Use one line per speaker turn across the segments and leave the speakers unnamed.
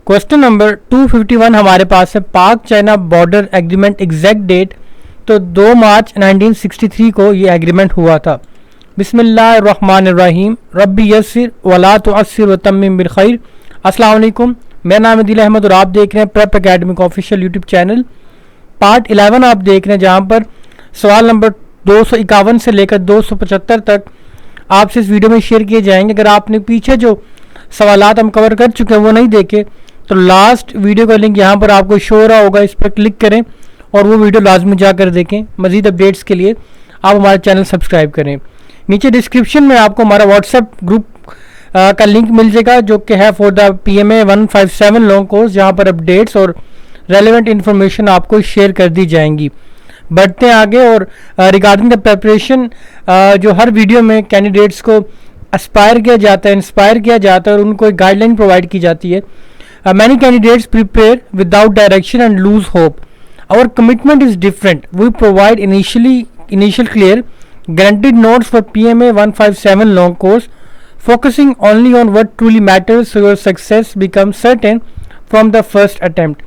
Question number 251 हमारे पास है, Pak China border agreement exact date. तो 2 मार्च 1963 को ये एग्रीमेंट हुआ था। बिस्मिल्लाहिर्रहमानिर्रहीम, रब्बी यस्सिर वला तुअस्सिर वतम्मिम बिल खैर। अस्सलाम वालेकुम, मेरा नाम है दिल अहमद और आप देख रहे हैं प्रेप एकेडमी का ऑफिशियल यूट्यूब चैनल। पार्ट 11 आप देख रहे हैं, जहाँ पर सवाल नंबर 251 से लेकर 275 तक आपसे इस वीडियो में शेयर किए जाएंगे। अगर आपने पीछे जो सवालात हम कवर कर चुके हैं वो नहीं देखे तो लास्ट वीडियो का लिंक यहाँ पर आपको शो हो रहा होगा, इस पर क्लिक करें और वो वीडियो लाजमी जाकर देखें। मज़ीद अपडेट्स के लिए आप हमारा चैनल सब्सक्राइब करें। नीचे डिस्क्रिप्शन में आपको हमारा व्हाट्सएप ग्रुप का लिंक मिल जाएगा, जो कि है for the PMA 157 long course, जहाँ पर अपडेट्स और रेलेवेंट इन्फॉर्मेशन आपको शेयर कर दी जाएंगी। बढ़ते हैं आगे और रिगार्डिंग द प्रेपरेशन, जो हर वीडियो में कैंडिडेट्स को एस्पायर किया जाता है, इंस्पायर किया जाता है और उनको एक गाइडलाइन प्रोवाइड की जाती है। Many candidates prepare without direction and lose hope. Our commitment is different. We provide initial clear guaranteed notes for PMA 157 long course, focusing only on what truly matters so your success becomes certain from the first attempt.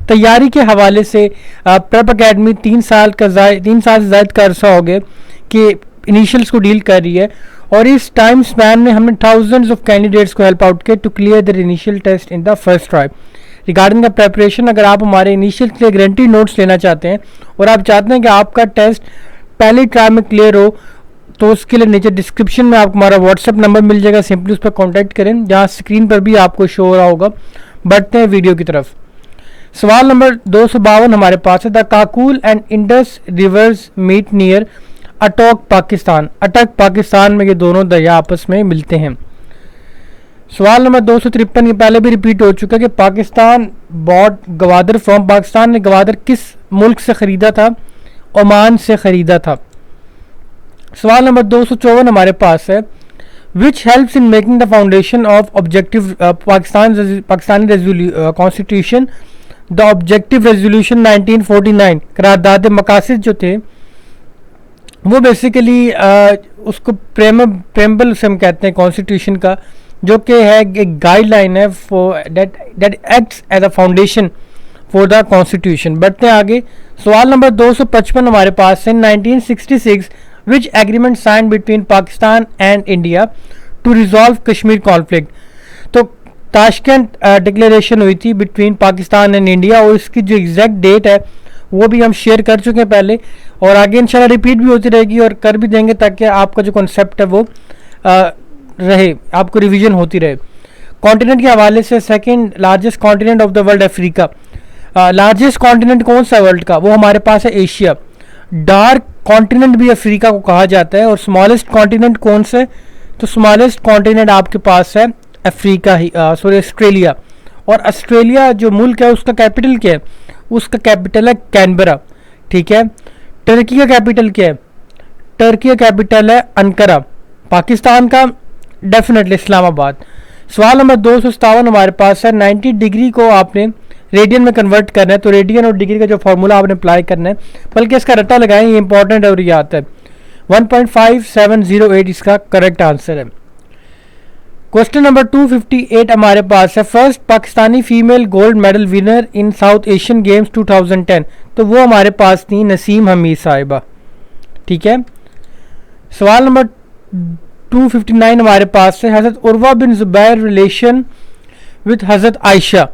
तैयारी के हवाले से prep academy 3 साल से ज़्यादा का अरसा हो गया कि इनिशियल्स को डील कर रही है, और इस टाइम स्पैन में हमने थाउजेंड्स ऑफ कैंडिडेट्स को हेल्प आउट किया to clear their initial test in the first try. Regarding the preparation, अगर आप हमारे इनिशियल के लिए गारंटीड नोट्स लेना चाहते हैं और आप चाहते हैं कि आपका टेस्ट पहली ट्राई में क्लियर हो, तो उसके लिए नीचे डिस्क्रिप्शन में आपको हमारा व्हाट्सएप नंबर मिल जाएगा, सिंपली उस पर कॉन्टैक्ट करें, जहाँ स्क्रीन पर भी आपको शो हो रहा होगा। बढ़ते हैं वीडियो की तरफ। सवाल नंबर 252 हमारे पास है, the Kabul and Indus rivers meet near Attock Pakistan. अटक पाकिस्तान में ये दोनों दरिया आपस में मिलते हैं। सवाल नंबर 253 ये पहले भी रिपीट हो चुका है कि पाकिस्तान बॉट गवादर फ्रॉम, पाकिस्तान ने गवादर किस मुल्क से ख़रीदा था? ओमान से ख़रीदा था। सवाल नंबर 254 हमारे पास है, which helps in making the foundation of objective Pakistani constitution the objective resolution 1949। करारदाद मकासद जो थे वो बेसिकली उसको प्रेम्बल से हम कहते हैं कॉन्स्टिट्यूशन का, जो कि है एक गाइडलाइन है for that acts as a foundation for the constitution. बढ़ते हैं आगे। सवाल नंबर 255 हमारे पास है, 1966 which agreement sign between Pakistan and India to resolve Kashmir conflict. तो ताशकंद डिक्लेरेशन हुई थी बिटवीन पाकिस्तान एंड इंडिया, और इसकी जो एग्जैक्ट डेट है वो भी हम शेयर कर चुके हैं पहले, और आगे इंशाल्लाह रिपीट भी होती रहेगी और कर भी देंगे, ताकि आपका जो कॉन्सेप्ट है वो रहे, आपको रिवीजन होती रहे। कॉन्टिनेंट के हवाले से second largest continent of the world Africa. Largest continent कौन सा वर्ल्ड का? वो हमारे पास है एशिया। डार्क कॉन्टिनेंट भी अफ्रीका को कहा जाता है। और स्मॉलेस्ट कॉन्टिनेंट कौन सा है? तो स्मॉलेस्ट कॉन्टिनेंट आपके पास है अफ्रीका ही, ऑस्ट्रेलिया। और ऑस्ट्रेलिया जो मुल्क है उसका कैपिटल क्या है? उसका कैपिटल है कैनबरा। ठीक है। टर्की का कैपिटल क्या है? टर्की का कैपिटल है अंकारा। पाकिस्तान का डेफिनेटली इस्लामाबाद। सवाल नंबर 257 हमारे पास है, 90 डिग्री को आपने रेडियन में कन्वर्ट करना है, तो रेडियन और डिग्री का जो फॉर्मूला आपने अप्लाई करना है, बल्कि इसका रट्टा लगाएं, ये इंपॉर्टेंट है और ये आता है 1.5708 इसका करेक्ट आंसर है। क्वेश्चन नंबर 258 हमारे पास है, first Pakistani female gold medal winner in south Asian games 2010। तो वो हमारे पास थी नसीम हमीद साहिबा। ठीक है। सवाल नंबर 259 हमारे पास है, हज़रत उर्वा बिन जुबैर रिलेशन विद हज़रत आयशा।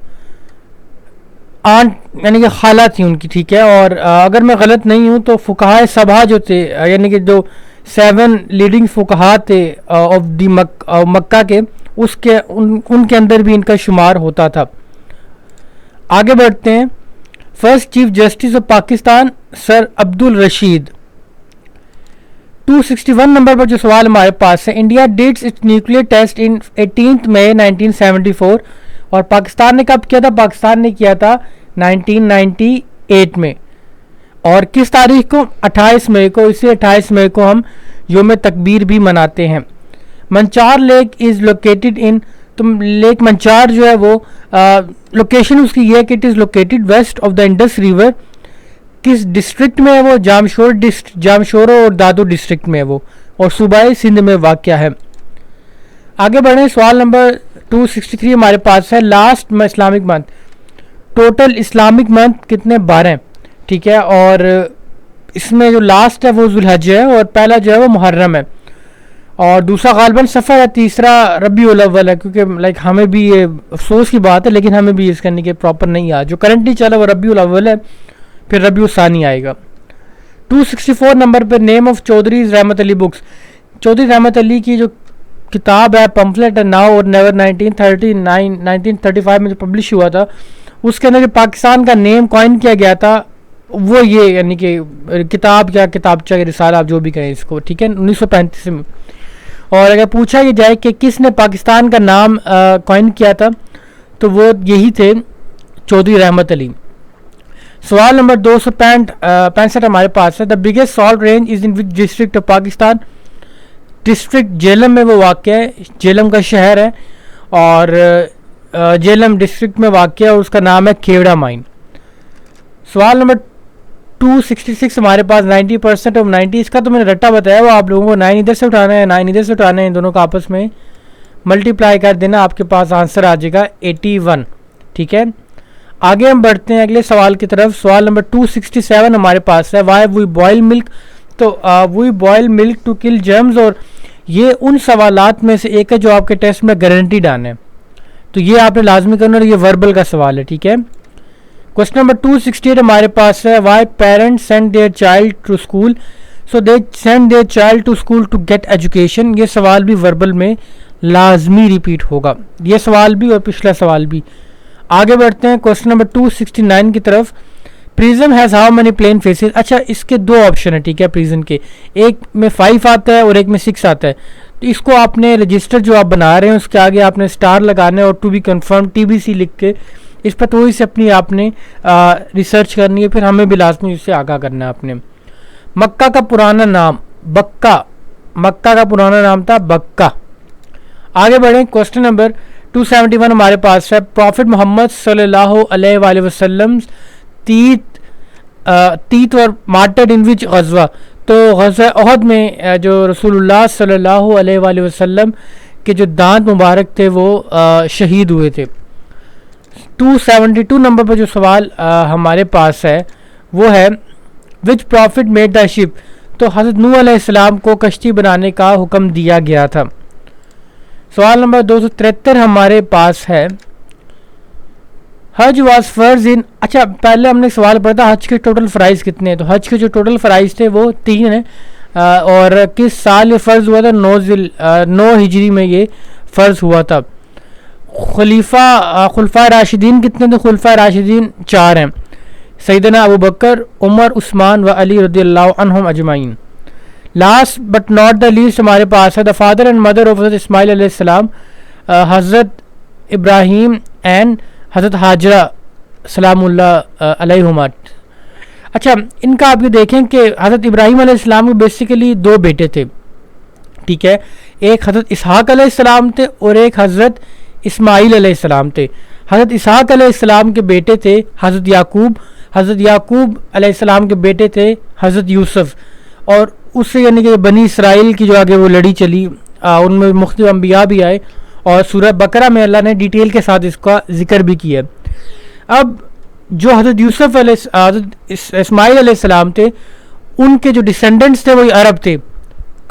आंट यानी कि खाला थी उनकी। ठीक है। और अगर मैं गलत नहीं हूँ तो फुकहा सबा जो थे, यानी कि जो 7 लीडिंग फुकहा थे ऑफ दी मक्का के, उसके उनके अंदर भी इनका शुमार होता था। आगे बढ़ते हैं। First chief justice of Pakistan sir Abdul Rashid. 261 नंबर पर जो सवाल हमारे पास है, India did its nuclear test in 18 May 1974। और पाकिस्तान ने कब किया था? पाकिस्तान ने किया था 1998 में। और किस तारीख को? 28 मई को। इसे 28 मई को हम योम तकबीर भी मनाते हैं। मंचार लेक इज़ लोकेटेड इन, तो लेक मंचार जो है वो लोकेशन उसकी ये है कि it is located west of the Indus river. किस डिस्ट्रिक्ट में है वो? जामशोर और दादो डिस्ट्रिक्ट में है वो, और सूबाई सिंध में वाक़या है। आगे बढ़ें। सवाल नंबर 263 ہمارے پاس ہے last Islamic month. Total Islamic month کتنے؟ 12 ہیں. ٹھیک ہے, اور اس میں جو لاسٹ ہے وہ ذوالحج ہے اور پہلا جو ہے وہ محرم ہے, اور دوسرا غالباً سفر ہے, تیسرا ربیع الاول ہے, کیونکہ لائک ہمیں بھی یہ افسوس کی بات ہے لیکن ہمیں بھی اس کرنے کے پراپر نہیں آیا. جو کرنٹلی چلا وہ ربیع الاول ہے, پھر ربیع الثانی آئے گا. 264 نمبر پہ name of Chaudhry Rahmat Ali books. Chaudhry Rahmat Ali کی جو کتاب ہے پمفلٹ ناؤ اور نیور 1935 میں جو پبلش ہوا تھا, اس کے اندر جو پاکستان کا نیم کوائن کیا گیا تھا وہ یہ, یعنی کہ کتاب یا کتابچہ یا رسالہ آپ جو بھی کہیں اس کو, ٹھیک ہے, 1935 میں. اور اگر پوچھا یہ جائے کہ کس نے پاکستان کا نام کوائن کیا تھا تو وہ یہی تھے, چودھری رحمت علی. سوال نمبر 265 ہمارے پاس ہے. The biggest salt range is in which district of Pakistan. District Jhelum میں وہ واقع ہے, جیلم کا شہر ہے اور جیلم ڈسٹرکٹ میں واقع ہے اور اس کا نام ہے کھیوڑا مائن. سوال نمبر 266 ہمارے پاس 90% آف 90. اس کا تو میں نے رٹا بتایا, وہ آپ لوگوں کو 9 ادھر سے اٹھانا ہے 9 ادھر سے اٹھانا ہے, ان دونوں کو آپس میں ملٹیپلائی کر دینا, آپ کے پاس آنسر آ جائے گا 81. ٹھیک ہے, آگے ہم بڑھتے ہیں اگلے سوال کی طرف. سوال نمبر 267 ہمارے پاس ہے. Why we boil milk. تو we boil milk to kill germs, اور یہ ان سوالات میں سے ایک ہے جو آپ کے ٹیسٹ میں گارنٹیڈ آنا ہے, تو یہ آپ نے لازمی کرنا, اور یہ وربل کا سوال ہے. ٹھیک ہے, کوشچن نمبر 268 ہمارے پاس ہے. Why parents send their child to school. So they send their child to school to get education. یہ سوال بھی وربل میں لازمی ریپیٹ ہوگا, یہ سوال بھی اور پچھلا سوال بھی. آگے بڑھتے ہیں کوشچن نمبر 269 کی طرف. Prism has how many plane faces. اچھا, اس کے دو آپشن ہیں. ٹھیک ہے, پریزم کے ایک میں 5 آتا ہے اور ایک میں 6 آتا ہے. تو اس کو آپ نے رجسٹر جو آپ بنا رہے ہیں اس کے آگے آپ نے اسٹار لگانا ہے اور ٹو بی کنفرم TBC لکھ کے اس پر تھوڑی سی اپنی آپ نے ریسرچ کرنی ہے, پھر ہمیں بھی لازمی اس سے آگاہ کرنا ہے آپ نے. مکہ کا پرانا نام بکہ. مکہ کا پرانا نام تھا بکہ. آگے بڑھیں, کوشچن نمبر 271 ہمارے پاس ہے. پروفٹ محمد صلی اللہ علیہ وآلہ وسلم تیت اور مارٹرڈ ان وچ غزوہ. تو غزوہ احد میں جو رسول اللہ صلی اللہ علیہ وآلہ وسلم کے جو دانت مبارک تھے وہ شہید ہوئے تھے. 272 نمبر پر جو سوال ہمارے پاس ہے وہ ہے وچ پروفٹ میڈ دا شپ. تو حضرت نوح علیہ السلام کو کشتی بنانے کا حکم دیا گیا تھا. سوال نمبر 273 ہمارے پاس ہے. حج واز فرض ان. اچھا, پہلے ہم نے سوال پڑھا تھا حج کے ٹوٹل فرائض کتنے ہیں. تو حج کے جو ٹوٹل فرائض تھے وہ 3 ہیں, اور کس سال یہ فرض ہوا تھا؟ 9 ہجری میں یہ فرض ہوا تھا. خلفاء راشدین کتنے تھے؟ خلفاء راشدین 4 ہیں, سیدنا ابو بکر, عمر, عثمان و علی رضی اللہ عنہم اجمعین. Last but not the least ہمارے پاس ہے. The father and mother of حضرت اسماعیل علیہ السلام, حضرت ابراہیم اینڈ حضرت حاجرہ سلام اللہ علیہما. اچھا, ان کا آپ یہ دیکھیں کہ حضرت ابراہیم علیہ السلام کے بیسیکلی 2 بیٹے تھے. ٹھیک ہے, ایک حضرت اسحاق علیہ السلام تھے اور ایک حضرت اسماعیل علیہ السلام تھے. حضرت اسحاق علیہ السلام کے بیٹے تھے حضرت یعقوب. حضرت یعقوب علیہ السلام کے بیٹے تھے حضرت یوسف, اور اس سے یعنی کہ بنی اسرائیل کی جو آگے وہ لڑی چلی, ان میں مختلف انبیاء بھی آئے, اور سورہ بقرہ میں اللہ نے ڈیٹیل کے ساتھ اس کا ذکر بھی کیا. اب جو حضرت یوسف حضرت اسماعیل علیہ السلام تھے, ان کے جو ڈسینڈنٹس تھے وہی عرب تھے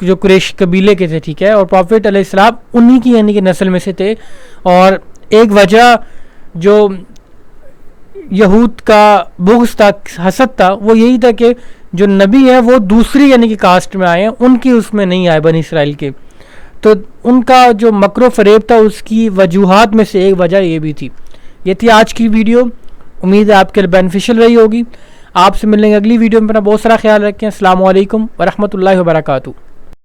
جو قریش قبیلے کے تھے. ٹھیک ہے, اور پروفٹ علیہ السلام انہی کی یعنی کہ نسل میں سے تھے. اور ایک وجہ جو یہود کا بغض تھا, حسد تھا, وہ یہی تھا کہ جو نبی ہیں وہ دوسری یعنی کہ کاسٹ میں آئے ہیں, ان کی اس میں نہیں آئے بنی اسرائیل کے. تو ان کا جو مکر و فریب تھا اس کی وجوہات میں سے ایک وجہ یہ بھی تھی. یہ تھی آج کی ویڈیو, امید ہے آپ کے لیے بینیفیشل رہی ہوگی. آپ سے ملیں گے اگلی ویڈیو میں. اپنا بہت سارا خیال رکھیں. السلام علیکم ورحمۃ اللہ وبرکاتہ.